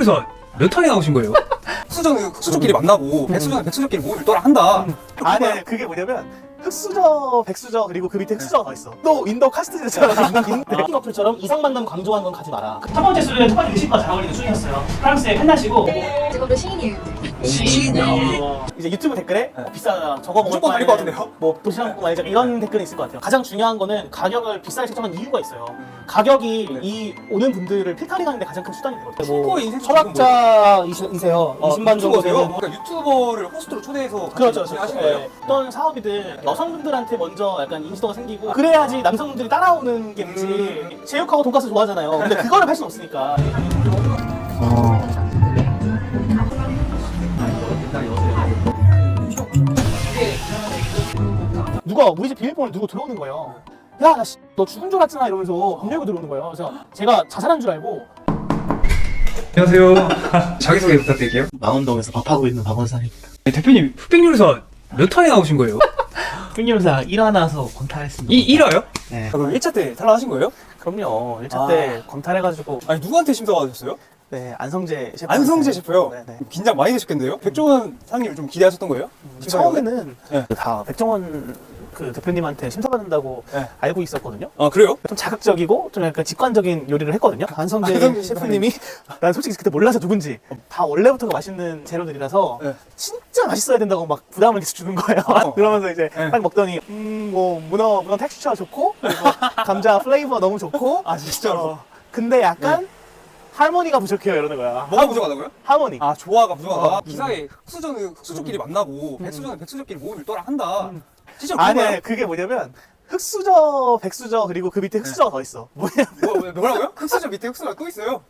흑백요리사 몇 학에 나오신 거예요? 흑수저는 흑수저끼리 만나고 백수저는 백수저끼리 몸을 밀도라 한다. 아니 그게 뭐냐면 흑수저, 백수저 그리고 그 밑에 흑수저가 더 있어. 또 인도 카스트제처럼 해킹 어플처럼 이성 만남 강조하는 건 가지 마라. 첫 번째 술은 첫 번째 의식과 잘 어울리는 술이었어요. 프랑스의 펜나시고 저도 시인이에요. 이제 유튜브 댓글에 비싸다 저거 먹을 무조건 달릴 것 같은데요? 뭐 도시락 먹고 말이죠 이런 댓글이 있을 것 같아요. 가장 중요한 거는 가격을 비싸게 책정한 이유가 있어요. 가격이 이 오는 분들을 필터링하는 데 가장 큰 수단이 되거든요. 친구의 인생 철학자이세요. 20만 정도 유튜버세요? 되는. 그러니까 유튜버를 호스트로 초대해서 그렇죠. 하신 예. 거예요? 어떤 사업이든 여성분들한테 먼저 약간 인지도가 생기고 그래야지 남성분들이 따라오는 게 되지. 제육하고 돈가스 좋아하잖아요. 근데 그거를 할 수는 없으니까. 누가 우리 집 비밀번호를 누구 들어오는 거예요. 야, 너 죽은 줄 알았잖아 이러면서 문 열고 들어오는 거예요. 그래서 제가 자살한 줄 알고 안녕하세요. 자기소개 부탁드릴게요. 망원동에서 밥하고 있는 박원상입니다. 대표님 흑백요리사 몇 학에 나오신 거예요? 흑요리사 1화 나와서 권탈했습니다. 이 1화요? 네. 그럼 1차 때 탈락하신 거예요? 그럼요. 1차 때 검탈해가지고 아니 누구한테 심사 받으셨어요? 네 안성재 셰프 안성재 셰프요? 네네. 긴장 많이 되셨겠는데요? 백종원 사장님을 좀 기대하셨던 거예요? 처음에는 네. 다 백종원 그 대표님한테 심사받는다고 네. 알고 있었거든요. 아 그래요? 좀 자극적이고 좀 약간 직관적인 요리를 했거든요. 안성재 셰프님이 난 솔직히 그때 몰라서 누군지 다 원래부터가 맛있는 재료들이라서 네. 진짜 맛있어야 된다고 막 부담을 계속 주는 거예요. 그러면서 이제 네. 딱 먹더니 뭐 문어 텍스처 좋고 그리고 감자 플레이버 너무 좋고 아 진짜로? 근데 약간 하모니가 부족해요 이러는 거야. 뭐가 부족하다고요? 하모니. 아 조화가 부족하다. 기사에 흑수저는 흑수저끼리 만나고 백수저는 백수저끼리 몸을 밀도라 한다. 진짜 아니 그런가요? 그게 뭐냐면 흑수저, 백수저 그리고 그 밑에 흑수저가 더 있어. 뭐냐면 뭐라고요? 흑수저 밑에 흑수저가 또 있어요?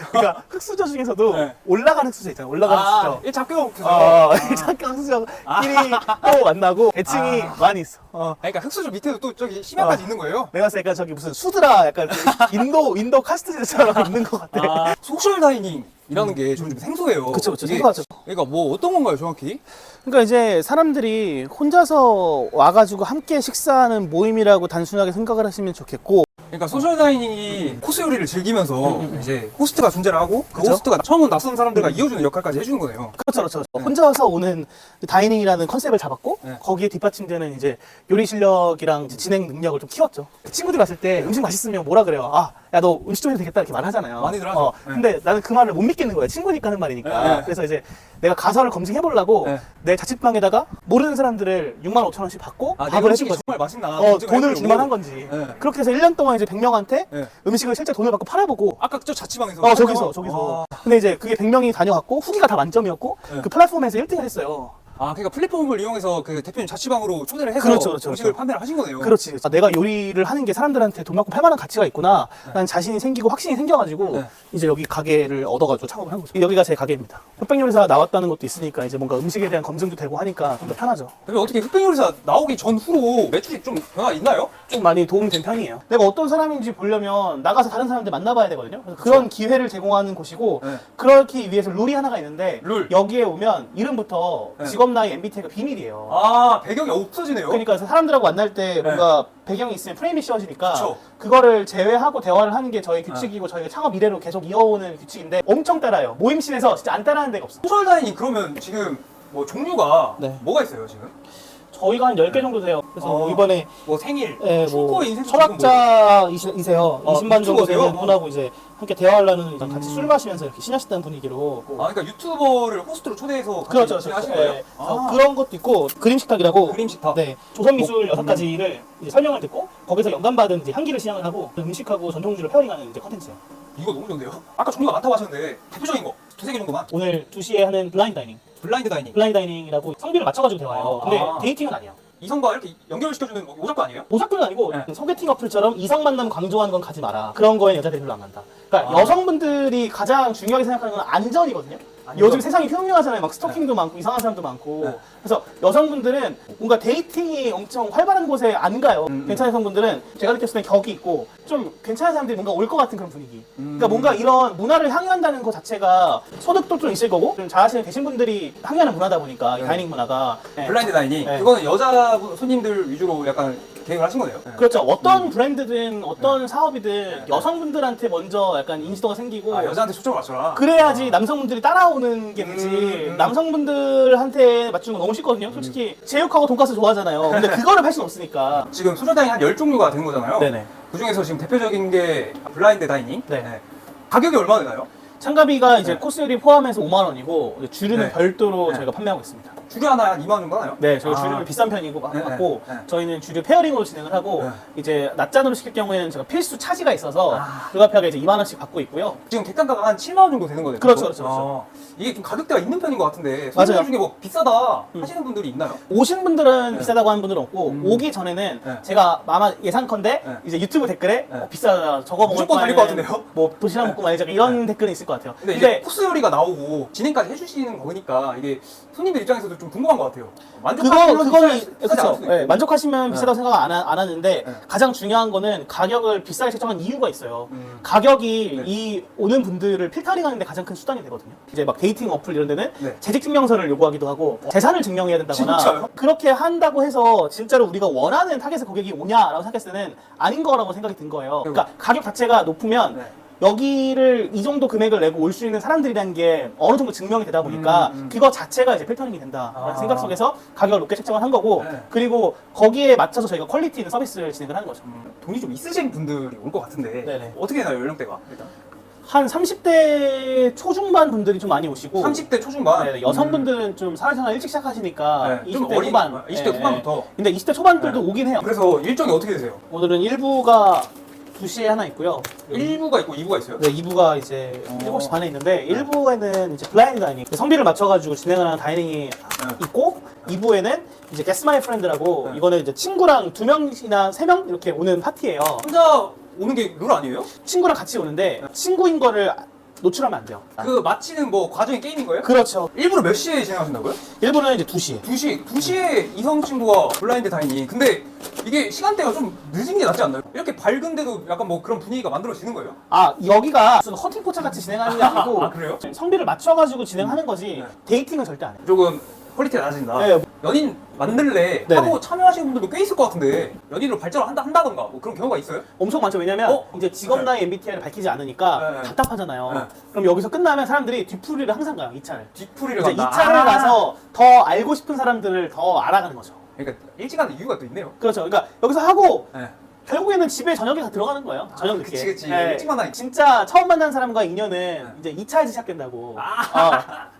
그러니까 흑수저 중에서도 네. 올라가는 흑수저 있잖아. 올라가는 흑수저. 1차 흑수저. 잠깐 흑수저끼리 또 만나고 애칭이 많이 있어. 그러니까 흑수저 밑에도 또 저기 심야까지 있는 거예요? 내가 봤을 때 약간 저기 무슨 수드라 약간 인도 카스트제처럼 있는 것 같아. 소셜 다이닝이라는 게 좀 생소해요. 그쵸, 이게- 생소하죠. 그러니까 뭐 어떤 건가요, 정확히? 그러니까 이제 사람들이 혼자서 와가지고 함께 식사하는 모임이라고 단순하게 생각을 하시면 좋겠고. 그러니까 소셜 다이닝이 코스 요리를 즐기면서 이제 호스트가 존재를 하고 그 그쵸? 호스트가 처음 온 낯선 사람들과 이어주는 역할까지 해주는 거네요. 그렇죠. 혼자서 오는 다이닝이라는 컨셉을 잡았고 네. 거기에 뒷받침되는 이제 요리 실력이랑 이제 진행 능력을 좀 키웠죠. 친구들 갔을 때 음식 맛있으면 뭐라 그래요? 아, 야 너 음식 좀 해도 되겠다 이렇게 말하잖아요. 많이들 하죠. 네. 근데 나는 그 말을 못 믿겠는 거야. 친구니까 하는 말이니까. 네. 그래서 이제 내가 가설을 검증해 보려고 네. 내 자취방에다가 모르는 사람들을 65,000원씩 받고 내 밥을 음식이 해준 거지. 정말 맛있나? 돈을 줄만 한 건지. 네. 그렇게 해서 1년 동안 이제 100명한테 네. 음식을 실제 돈을 받고 팔아보고 아까 저 자취방에서 저기서. 근데 이제 그게 100명이 다녀갔고 후기가 다 만점이었고 네. 그 플랫폼에서 1등을 했어요. 그러니까 플랫폼을 이용해서 그 대표님 자취방으로 초대를 해서 그렇죠. 음식을 판매를 하신 거네요. 그렇지. 내가 요리를 하는 게 사람들한테 돈 받고 팔만한 가치가 있구나. 라는 자신이 생기고 확신이 생겨가지고 네. 이제 여기 가게를 얻어가지고 창업을 한 거죠. 여기가 제 가게입니다. 흑백요리사 나왔다는 것도 있으니까 이제 뭔가 음식에 대한 검증도 되고 하니까 좀 더 편하죠. 그러면 어떻게 흑백요리사 나오기 전후로 매출이 좀 변화가 있나요? 좀 많이 도움이 된 편이에요. 내가 어떤 사람인지 보려면 나가서 다른 사람들 만나봐야 되거든요. 그래서 그런 기회를 제공하는 곳이고 네. 그렇기 위해서 룰이 하나가 있는데 룰. 여기에 오면 이름부터 네. 직업 나이 MBTI가 비밀이에요. 배경이 없어지네요. 그러니까 사람들하고 만날 때 뭔가 배경이 있으면 프레임이 씌워지니까 그쵸. 그거를 제외하고 대화를 하는 게 저희 규칙이고 저희가 창업 이래로 계속 이어오는 규칙인데 엄청 따라요. 모임실에서 진짜 안 따라하는 데가 없어. 소셜 다이닝 그러면 지금 뭐 종류가 네. 뭐가 있어요 지금? 저희가 한 10개 정도 돼요. 그래서 뭐 이번에 뭐 생일, 뭐 친구의 인생 철학자이세요. 20만 정도 유튜버세요? 되는 분하고 이제 함께 대화하려는 같이 술 마시면서 이렇게 신나시다는 분위기로 그러니까 유튜버를 호스트로 초대해서 같이 그렇죠. 하신 네. 거예요? 그래서 그런 것도 있고 그림 식탁이라고 그림 식탁. 네, 조선미술 6가지를 이제 설명을 듣고 거기서 영감받은 이제 향기를 시향을 하고 음식하고 전통주를 페어링하는 이제 컨텐츠예요. 이거 너무 좋은데요? 아까 종류가 많다고 하셨는데 대표적인 거 두세 개 정도만. 오늘 2시에 하는 블라인드 다이닝. 블라인드 다이닝. 블라인드 다이닝이라고 성비를 맞춰가지고 대화해요. 근데 아. 데이팅은 아니야. 이성과 이렇게 연결시켜주는 뭐 오작도 아니에요? 오작교는 아니고 네. 소개팅 어플처럼 이성 만남 강조하는 건 가지 마라. 그런 거에 여자들이 별로 안 간다. 그러니까 여성분들이 가장 중요하게 생각하는 건 안전이거든요. 요즘 세상이 흉흉하잖아요. 막 스토킹도 많고 이상한 사람도 많고. 네. 그래서 여성분들은 뭔가 데이팅이 엄청 활발한 곳에 안 가요. 괜찮은 여성분들은 제가 느꼈을 때 격이 있고 좀 괜찮은 사람들이 뭔가 올 것 같은 그런 분위기. 그러니까 뭔가 이런 문화를 향유한다는 것 자체가 소득도 좀 있을 거고 좀 잘하시는 되신 분들이 향유하는 문화다 보니까 이 다이닝 문화가. 네. 블라인드 다이닝. 네. 그거는 여자 손님들 위주로 약간 계획을 하신 거네요. 네. 그렇죠. 어떤 브랜드든 어떤 사업이든 여성분들한테 먼저 약간 인지도가 생기고 아, 여자한테 초점을 맞춰라. 그래야지 남성분들이 따라오는 게 되지. 남성분들한테 맞추는 거 너무 쉽거든요. 솔직히 제육하고 돈가스 좋아하잖아요. 근데 그거를 할 수는 없으니까. 지금 수저 다이닝 한 10종류가 되는 거잖아요. 네네. 그 중에서 지금 대표적인 게 블라인드 다이닝. 네. 가격이 얼마나 되나요? 참가비가 이제 네. 코스 요리 포함해서 5만 원이고 주류는 네. 별도로 네. 저희가 판매하고 있습니다. 주류 하나 한 2만 원 정도 하나요? 네, 저희 아. 주류는 비싼 편이고 네, 맞고 네, 네. 저희는 주류 페어링으로 진행을 하고 네. 이제 낮잔으로 시킬 경우에는 제가 필수 차지가 있어서 아. 불가피하게 이제 2만 원씩 받고 있고요. 지금 객단가가 한 7만 원 정도 되는 거네요. 그렇죠, 그렇죠. 이게 좀 가격대가 있는 편인 것 같은데 맞아요. 손님들 중에 뭐 비싸다 하시는 분들이 있나요? 오신 분들은 네. 비싸다고 하는 분들은 없고 오기 전에는 네. 제가 아마 예상컨대 네. 이제 유튜브 댓글에 네. 비싸다 저거 먹을 무조건 달릴 바에는 것 같은데요? 뭐 도시락 먹고 말이자 이런 댓글이 있을 것 같아요. 근데 이제 코스 요리가 나오고 진행까지 해주시는 거니까 이게 손님들 입장에서도 좀 궁금한 것 같아요. 그거는 그렇죠. 네. 네, 만족하시면 비싸다고 생각 안 하는데 네. 가장 중요한 거는 가격을 비싸게 책정한 이유가 있어요. 음. 가격이 네. 이 오는 분들을 필터링하는 데 가장 큰 수단이 되거든요. 이제 막 데이팅 어플 이런 데는 네. 재직 증명서를 요구하기도 하고 재산을 증명해야 된다거나 진짜요? 그렇게 한다고 해서 진짜로 우리가 원하는 타겟의 고객이 오냐라고 생각했을 때는 아닌 거라고 생각이 든 거예요. 그러니까 가격 자체가 높으면 네. 여기를 이 정도 금액을 내고 올 수 있는 사람들이라는 게 어느 정도 증명이 되다 보니까 그거 자체가 이제 필터링이 된다라는 아. 생각 속에서 가격을 높게 책정을 한 거고 네. 그리고 거기에 맞춰서 저희가 퀄리티 있는 서비스를 진행을 하는 거죠. 돈이 좀 있으신 분들이 올 것 같은데 네네. 어떻게 되나요 연령대가 일단? 한 30대 초중반 분들이 좀 많이 오시고 30대 초중반? 네, 여성분들은 좀 사회생활 일찍 시작하시니까 네, 좀 20대 어린- 후반 20대 후반부터. 근데 20대 초반들도 네. 오긴 해요. 그래서 일정이 어떻게 되세요? 오늘은 1부가 2시에 하나 있고요. 1부가 있고 2부가 있어요? 네, 2부가 이제 7시 반에 있는데 1부에는 이제 블라인드 다이닝 성비를 맞춰가지고 진행을 하는 다이닝이 있고 2부에는 이제 Guess My Friend라고 네. 이거는 이제 친구랑 2명이나 3명 이렇게 오는 파티예요. 혼자 오는 게 룰 아니에요? 친구랑 같이 오는데 친구인 거를 노출하면 안 돼요. 그 마치는 뭐 과정이 게임인 거예요? 그렇죠. 1부를 몇 시에 진행하신다고요? 1부는 이제 2시에. 2시에 이성 친구가 블라인드 다이닝. 근데 이게 시간대가 좀 늦은 게 낫지 않나요? 이렇게 밝은데도 약간 뭐 그런 분위기가 만들어지는 거예요? 아, 여기가 무슨 헌팅포차 같이 진행하는 게 아니고 아, 그래요? 성비를 맞춰가지고 진행하는 거지 네. 데이팅은 절대 안 해요. 조금 퀄리티가 낮아진다. 네. 연인 만들래 네네. 하고 참여하시는 분들도 꽤 있을 것 같은데 연인으로 발전을 한다던가 뭐 그런 경우가 있어요? 엄청 많죠. 왜냐면 어? 이제 직업 나이 MBTI를 밝히지 않으니까 네. 답답하잖아요. 네. 그럼 여기서 끝나면 사람들이 뒤풀이를 항상 가요. 2차를. 뒤풀이를 이제 간다. 2차를 가서 더 알고 싶은 사람들을 더 알아가는 거죠. 그러니까 일찍 가는 이유가 또 있네요. 그렇죠. 그러니까 여기서 하고 네. 결국에는 집에 저녁에 다 들어가는 거예요. 저녁 늦게. 그치. 네. 일찍 만나니까. 진짜 처음 만난 사람과 인연은 이제 2차에서 시작된다고.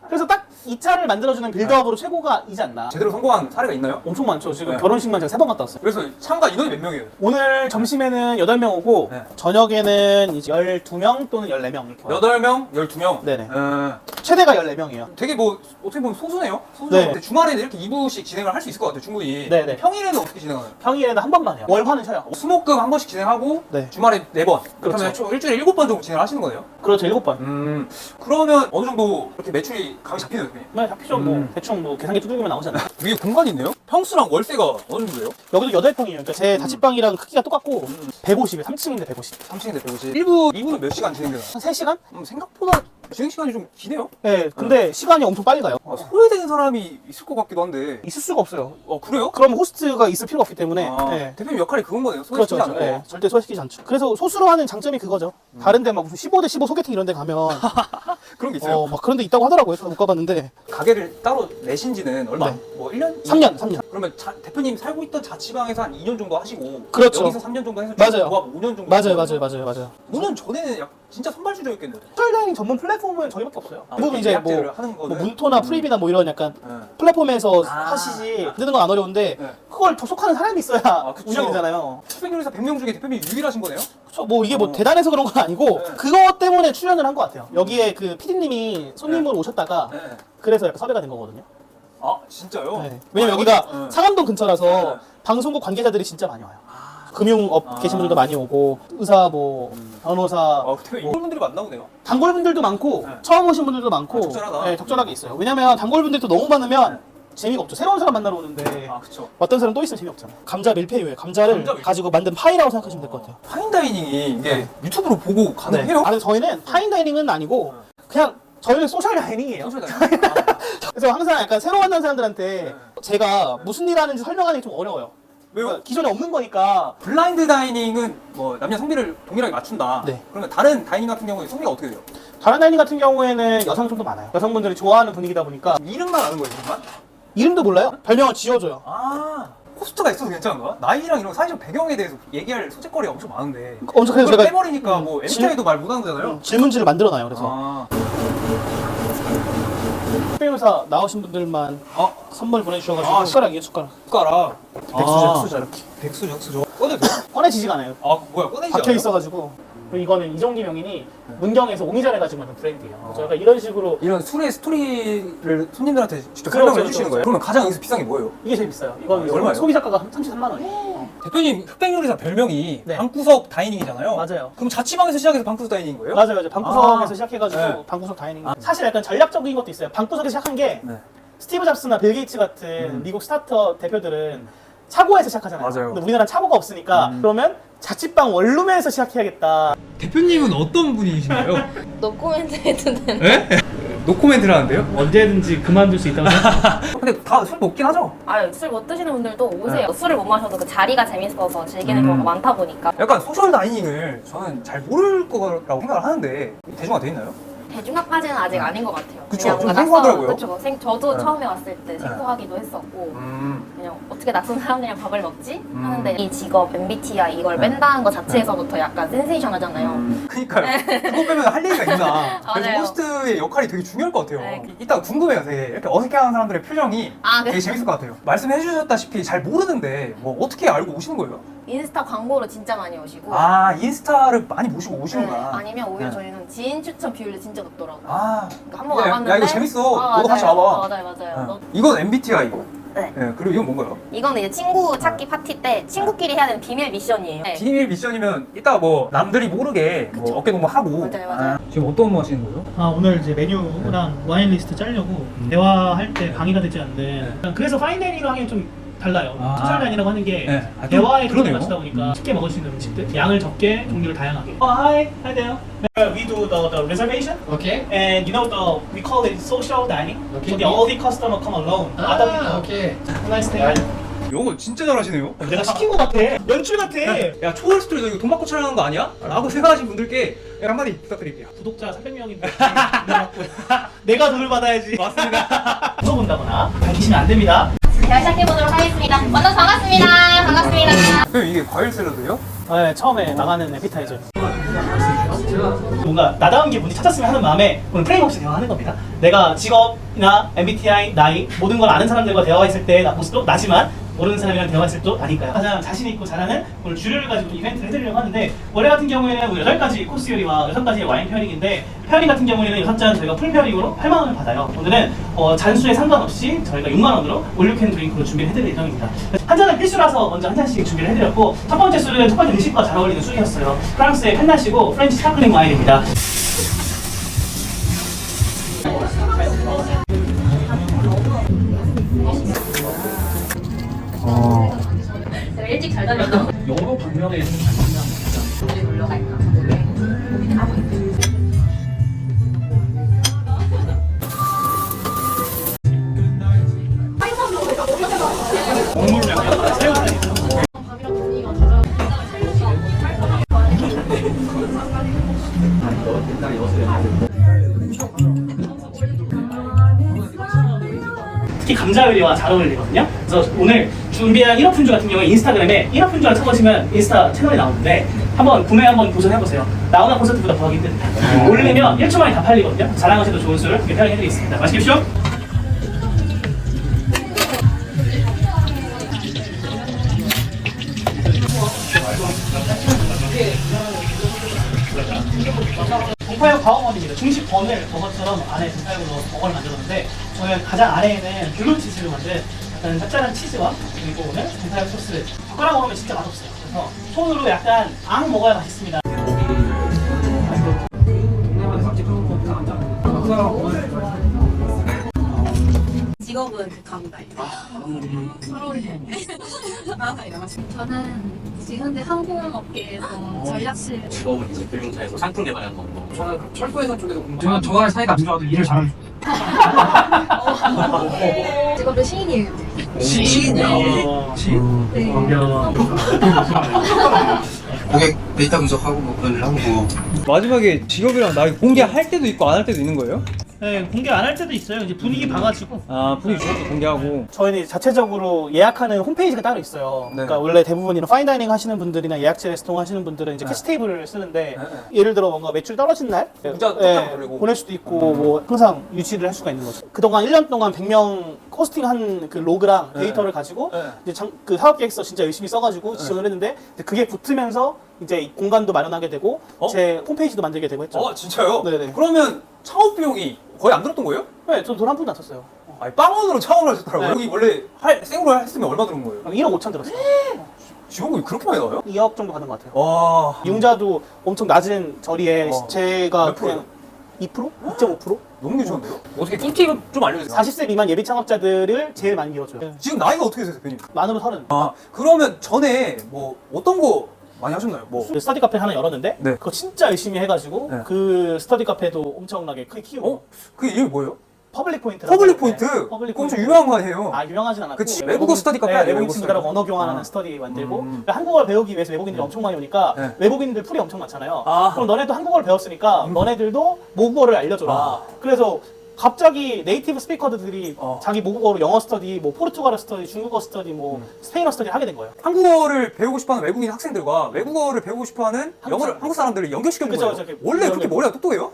그래서 딱 2차를 만들어주는 빌드업으로 최고가 이지 않나. 제대로 성공한 사례가 있나요? 엄청 많죠. 지금 네. 결혼식만 제가 3번 갔다 왔어요. 그래서 참가 인원이 몇 명이에요? 오늘 점심에는 8명 오고 네. 저녁에는 이제 12명 또는 14명 이렇게 와요. 8명, 12명. 네네. 어, 최대가 14명이에요. 되게 뭐 어떻게 보면 소수네요. 네. 근데 주말에는 이렇게 2부씩 진행을 할 수 있을 것 같아요. 충분히. 네네. 평일에는 어떻게 진행하나요? 평일에는 한 번만 해요. 월화는 쉬어요. 수목금 한 번씩 진행하고 네. 주말에 4번. 그렇죠. 그러면 총 일주일에 7번 정도 진행을 하시는 거네요. 그렇죠. 7번. 그러면 어느 정도 이렇게 매출이 감이 잡히는 거예요? 네, 잡히죠. 뭐 대충 뭐 계산기 두들기면 나오잖아요. 위에 공간이 있네요? 평수랑 월세가 어느 정도예요? 여기도 8평이에요. 그러니까 제 자취방이랑 크기가 똑같고 150이에요. 3층인데 150. 3층인데 150. 2부는 몇 시간 진행되나요? 한 3시간? 생각보다 진행 시간이 좀 기네요? 네. 근데 시간이 엄청 빨리 가요. 소외되는 사람이 있을 것 같기도 한데. 있을 수가 없어요. 그래요? 그럼 호스트가 있을 필요가 없기 때문에 네. 대표님 역할이 그건 거네요. 그렇죠. 소외시키지 않고. 네, 절대 소외시키지 않죠. 그래서 소수로 하는 장점이 그거죠. 다른데 막 무슨 15대 15 소개팅 이런 데 가면 그런 게 있어요. 막 그런 데 있다고 하더라고요. 저는 못 가봤는데. 가게를 따로 내신지는 얼마? 네. 뭐 1년? 3년. 그러면 대표님 살고 있던 자취방에서 한 2년 정도 하시고 그렇죠. 여기서 3년 정도 해서 맞아요. 모아 5년 정도 맞아요. 하시는 맞아요. 거예요? 5년 전에는 진짜 선발주자였겠네요. 호텔다이닝 전문 플랫폼은 저희밖에 없어요. 대부분 이제 뭐, 예약제를 하는 거는 문토나 프리비나 뭐 이런 약간 네. 플랫폼에서 아. 하시지 만드는 건 안 어려운데 네. 그걸 접속하는 사람이 있어야 그쵸. 운영이 되잖아요. 수백 요리사 100명 중에 대표님이 유일하신 거네요? 그쵸, 뭐 이게 뭐 대단해서 그런 건 아니고 네. 그것 때문에 출연을 한 것 같아요. 여기에 그 PD님이 손님으로 오셨다가 네. 그래서 약간 섭외가 된 거거든요. 아 진짜요? 네. 왜냐면 여기가 네. 상암동 근처라서 네. 방송국 관계자들이 진짜 많이 와요. 금융업 계신 분들도 많이 오고 의사 뭐 변호사 대표님 이런 분들이 만나보네요. 단골분들도 많고 네. 처음 오신 분들도 많고 적절하다. 네, 적절하게 있어요. 왜냐면 단골분들도 너무 많으면 재미가 없죠. 새로운 사람 만나러 오는데 그쵸. 어떤 사람 또 있으면 재미없잖아. 감자 밀푀유에 감자를 감자 밀푀유. 가지고 만든 파이라고 생각하시면 될 것 같아요. 파인다이닝이 이게 유튜브로 보고 가능해요? 아니 저희는 파인다이닝은 아니고 그냥 저희는 소셜 다이닝이에요. 소셜다이닝. 그래서 항상 약간 새로 만난 사람들한테 제가 무슨 일 하는지 설명하는 게 좀 어려워요. 왜요? 기존에 없는 거니까. 블라인드 다이닝은 뭐 남녀 성비를 동일하게 맞춘다. 네. 그러면 다른 다이닝 같은 경우에 성비가 어떻게 돼요? 다른 다이닝 같은 경우에는 여성이 좀 더 많아요. 여성분들이 좋아하는 분위기다 보니까. 이름만 아는 거예요, 이름만? 이름도 몰라요? 별명을 지어줘요. 아, 호스트가 있어도 괜찮은가? 나이랑 이런 사회적 배경에 대해서 얘기할 소재거리가 엄청 많은데. 엄청 그래서 그걸 제가 빼버리니까 뭐 MBTI도 말 못하는 거잖아요. 질문지를 만들어놔요. 그래서 아, 특별회사 나오신 분들만 선물 보내주셔가지고 아, 숟가락이에요, 숟가락. 숟가락. 백수저, 백수저 이렇게. 백수저, 백수저. 꺼내도 돼요? 꺼내지지가 않아요. 아, 뭐야, 꺼내지 박혀 않아요? 있어가지고. 그리고 이거는 이종기 명인이 문경에서 오미자를 가지고 만든 브랜드예요. 저희가 이런 식으로 이런 술의 스토리를 손님들한테 직접 그렇죠, 설명을 해주시는 그렇죠. 거예요? 그러면 가장 여기서 비싼 게 뭐예요? 이게 제일 비싸요. 이건 얼마예요? 소비 자가가 33만 원이에요. 대표님 흑백요리사 별명이 네. 방구석 다이닝이잖아요. 맞아요. 그럼 자취방에서 시작해서 방구석 다이닝인 거예요? 맞아요, 맞아요. 방구석에서 아. 시작해가지고 네. 방구석 다이닝. 사실 약간 전략적인 것도 있어요. 방구석에서 시작한 게 네. 스티브 잡스나 빌 게이츠 같은 미국 스타트업 대표들은 차고에서 시작하잖아요. 맞아요. 근데 우리나라는 차고가 없으니까 그러면 자취방 원룸에서 시작해야겠다. 대표님은 어떤 분이신가요? 노코멘트 해도 되나? 네? 노코멘트를 하는데요? 언제든지 그만둘 수 있다고 생각. 근데 다 술 먹긴 하죠? 아, 술 못 드시는 분들도 오세요. 술을 못 마셔도 그 자리가 재밌어서 즐기는 경우가 많다 보니까. 약간 소셜 다이닝을 저는 잘 모를 거라고 생각을 하는데 대중화 돼 있나요? 대중화까지는 아직 아닌 것 같아요. 그쵸, 그냥 좀 뭔가 생소하더라고요. 그쵸. 저도 네. 처음에 왔을 때 생소하기도 했었고 그냥 어떻게 낯선 사람들이랑 밥을 먹지? 하는데 이 직업 MBTI 이걸 뺀다는 것 자체에서부터 약간 센세이션하잖아요. 그니까요. 그거 빼면 할 얘기가 있나. 그래서 맞아요. 호스트의 역할이 되게 중요할 것 같아요. 네. 이따 궁금해요, 되게. 이렇게 어색해하는 사람들의 표정이 아, 되게 재밌을 것 같아요. 말씀해 주셨다시피 잘 모르는데 뭐 어떻게 알고 오시는 거예요? 인스타 광고로 진짜 많이 오시고 아, 인스타를 많이 보시고 네, 오시는구나. 아니면 오히려 네. 저희는 지인 추천 비율이 진짜 높더라고요. 아, 그러니까 한번 야, 와봤는데 야, 이거 재밌어. 아, 너도 같이 맞아요. 와봐. 맞아요. 네. 이건 MBTI. 네. 네, 그리고 이건 뭔가요? 이거는 이제 친구 찾기 파티 때 친구끼리 해야 되는 비밀 미션이에요. 네. 비밀 미션이면 이따 뭐 남들이 모르게 뭐 어깨 동무 하고. 맞아요. 지금 어떤 업무 하시는 거예요? 아, 오늘 이제 메뉴랑 와인 리스트 짜려고 대화할 때 방해가 되지 않는. 그래서 파인다이닝이랑 하기엔 좀 달라요. 아. 소셜 다이닝이라고 하는 게 네. 아, 좀 대화에 그러네요. 초점을 맞추다 보니까 쉽게 먹을 수 있는 음식들, 양을 적게, 종류를 다양하게. Hi there. We do the reservation. Okay. And you know we call it social dining. Okay. So all the customer come alone. Other people. okay. Nice day. 영어 진짜 잘하시네요. 내가 시킨 거 같아. 연출 같아. 야, 초월 스토리도 이거 돈 받고 촬영하는 거 아니야? 라고 생각하신 분들께 한마디 부탁드릴게요. 구독자 300명인데 내가 돈을 받아야지. 맞습니다. 물어본다거나 밝히시면 안 됩니다. 제가 시작해보도록 하겠습니다. 만나서 반갑습니다. 반갑습니다. 그럼 이게 과일 샐러드예요? 네, 처음에 나가는 에피타이저. 뭔가 나다운 게 뭔지 찾았으면 하는 마음에 오늘 프레임 없이 대화하는 겁니다. 내가 직업이나 MBTI, 나이 모든 걸 아는 사람들과 대화했을 때 모습도 나지만 모르는 사람이랑 대화했을 때도 나니까요. 가장 자신 있고 잘하는 오늘 주류를 가지고 이벤트를 해드리려고 하는데 원래 같은 경우에는 8가지 코스 요리와 6가지의 와인 페어링인데 페어링 같은 경우에는 6잔 저희가 풀 페어링으로 8만 원을 받아요. 오늘은 잔수에 상관없이 저희가 6만 원으로 올류캔 드링크로 준비를 해드릴 예정입니다. 한 잔은 필수라서 먼저 한 잔씩 준비를 해드렸고 첫 번째 술은 첫 번째 음식과 잘 어울리는 술이었어요. 프랑스의 펜나시고 프렌치 스파클링 와인입니다. 제가 일찍 잘 다녀서 영어 방면에 우리 놀러 갈까? 특히 감자 요리와 잘 어울리거든요. 그래서 오늘 준비한 1호 푼주 같은 경우에 인스타그램에 1호 푼주를 쳐보시면 인스타 채널이 나오는데 한번 구매 한번 도전해보세요. 나오나 콘서트보다 더하기 힘듭니다. 올리면 1초 만에 다 팔리거든요. 자랑하셔도 좋은 술을 이렇게 페어링해드리겠습니다. 맛있십시오. 동파육 광어원입니다. 중식 번을 버거처럼 안에 동파육을 넣어서 버거를 만들었는데 저희가 가장 아래에는 블루치즈를 만든 약간 짭짤한 치즈와 그리고 오늘 동파육 소스 젓가락으로 먹으면 진짜 맛없어요. 그래서 손으로 약간 앙 먹어야 맛있습니다. 직업은 감가예요. 저는 지금 현재 항공업계에서 전략실 직업은 이제 금융사에서 상품 개발하는 거고 저는 철도회사 쪽에서 저는 저와의 사이가 안 좋아도 일을 잘하는 직업은 시인이에요. 네. 고객 데이터 분석하고 뭐 그걸 하고 뭐 마지막에 직업이랑 나이 공개할 때도 있고 안 할 때도 있는 거예요? 네, 공개 안 할 때도 있어요. 이제 분위기 봐가지고. 아 분위기 좋을 때 공개하고. 저희는 자체적으로 예약하는 홈페이지가 따로 있어요. 네. 그러니까 원래 대부분 이런 파인다이닝 하시는 분들이나 예약제 레스토랑 하시는 분들은 이제 캐시 테이블을 쓰는데 예를 들어 뭔가 매출 떨어진 날 문자 돌리고. 보낼 수도 있고 뭐 항상 유지를 할 수가 있는 거죠. 그동안 1년 동안 100명 코스팅한 그 로그랑 데이터를 가지고 이제 그 사업 계획서 진짜 열심히 써가지고 지원을 했는데 이제 그게 붙으면서 이제 공간도 마련하게 되고 제 홈페이지도 만들게 되고 했죠. 진짜요? 네네. 그러면 창업 비용이 거의 안 들었던 거예요? 네, 전 돈 한 푼도 안 썼어요. 아니 빵원으로 창업을 하셨더라고요. 네. 여기 원래 생으로 했으면 얼마 들은 거예요? 1억 5천 들었어요. 지원금이 그렇게 많이 나와요? 2억 정도 받은 것 같아요. 와. 이용자도 엄청 낮은 저리에 제가 몇 그냥 2%? 2.5%? 너무 괜찮은데요? 어떻게 꿀팁을 좀 알려주세요. 40세 미만 예비 창업자들을 제일 많이 밀어줘요. 지금 나이가 어떻게 되세요, 대표님? 만으로 30. 아 그러면 전에 뭐 어떤 거 많이 하셨나요? 뭐 그 스터디 카페 하나 열었는데 네. 그거 진짜 열심히 해가지고 네. 그 스터디 카페도 엄청나게 크게 키우고 그 이름이 뭐예요? 퍼블릭 포인트. 퍼블릭 포인트. 퍼블릭 그거 엄청 포인트. 유명한 거 아니에요? 아 유명하진 않았고 그치. 외국어 스터디 카페 아니에요, 외국인 외국어 친구들하고 스터디. 언어 교환하는 아. 스터디 만들고 그러니까 한국어를 배우기 위해서 외국인들이 엄청 많이 오니까 네. 외국인들 풀이 엄청 많잖아요. 아. 그럼 너네도 한국어를 배웠으니까 너네들도 모국어를 알려줘라. 그래서 갑자기 네이티브 스피커들이 자기 모국어로 영어 스터디, 뭐 포르투갈어 스터디, 중국어 스터디, 뭐 스페인어 스터디 하게 된 거예요. 한국어를 배우고 싶어하는 외국인 학생들과 외국어를 배우고 싶어하는 한국 사람들을 연결시켜준 그쵸, 거예요. 그쵸, 그쵸. 원래 그렇게 머리가 똑똑해요?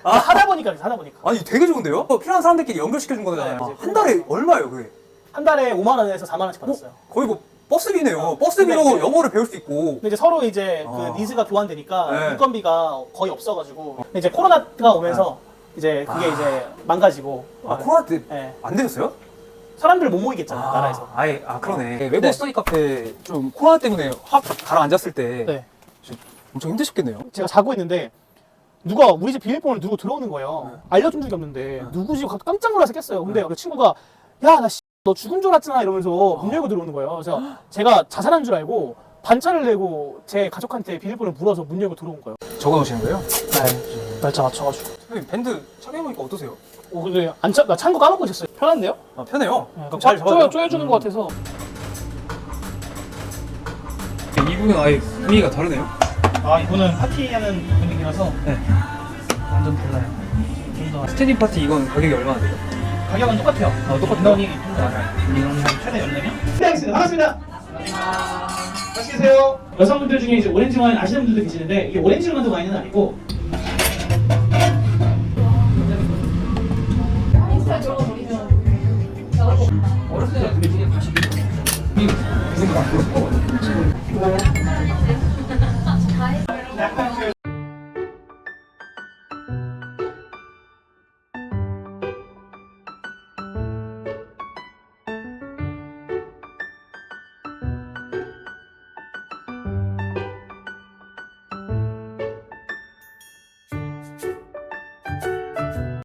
하다 보니까 아니 되게 좋은데요? 필요한 사람들끼리 연결시켜준 거잖아요. 네, 한 달에 얼마예요 그게? 한 달에 5만 원에서 4만 원씩 받았어요. 거의 뭐 버스비네요. 버스비로 근데 이제- 영어를 배울 수 있고. 근데 이제 서로 이제 그 니즈가 교환되니까 네. 인건비가 거의 없어가지고 근데 이제 코로나가 오면서 이제 그게 이제 망가지고 코로나 때 안 네. 되셨어요? 사람들 못 모이겠잖아요 나라에서. 그러네. 외국 스터디 카페 좀 코로나 때문에 확 가라앉았을 때 네. 엄청 힘드셨겠네요. 제가 자고 있는데 누가 우리 집 비밀번호를 누구 들어오는 거예요. 알려준 적이 없는데 누구지? 깜짝 놀라서 깼어요. 근데 그 친구가 야 나 너 죽은 줄 알았잖아 이러면서 문 열고 들어오는 거예요. 그래서 제가 자살한 줄 알고 반찬을 내고 제 가족한테 비밀번호를 물어서 문 열고 들어온 거예요. 적어 놓으시는 거예요? 네. 날짜 맞춰가지고. 선생님 밴드 착용해보니까 어떠세요? 근데 나 찬 거 까먹고 있었어요. 편한데요? 편해요. 그럼 잘 잡아요. 쪼여주는 것 같아서. 이분은 아예 분위기가 다르네요. 이분은 파티하는 분위기라서 완전 달라요. 좀 더 스테디 파티 이건 가격이 얼마나 돼요? 가격은 똑같아요. 똑같아요? 인원이 인원이 최대 10명이요? 네, 알겠습니다. 반갑습니다. 맛있게 드세요. 여성분들 중에 이제 오렌지 와인 아시는 분들도 계시는데 이게 오렌지로 만든 와인은 아니고 어렸을 때 근데 되게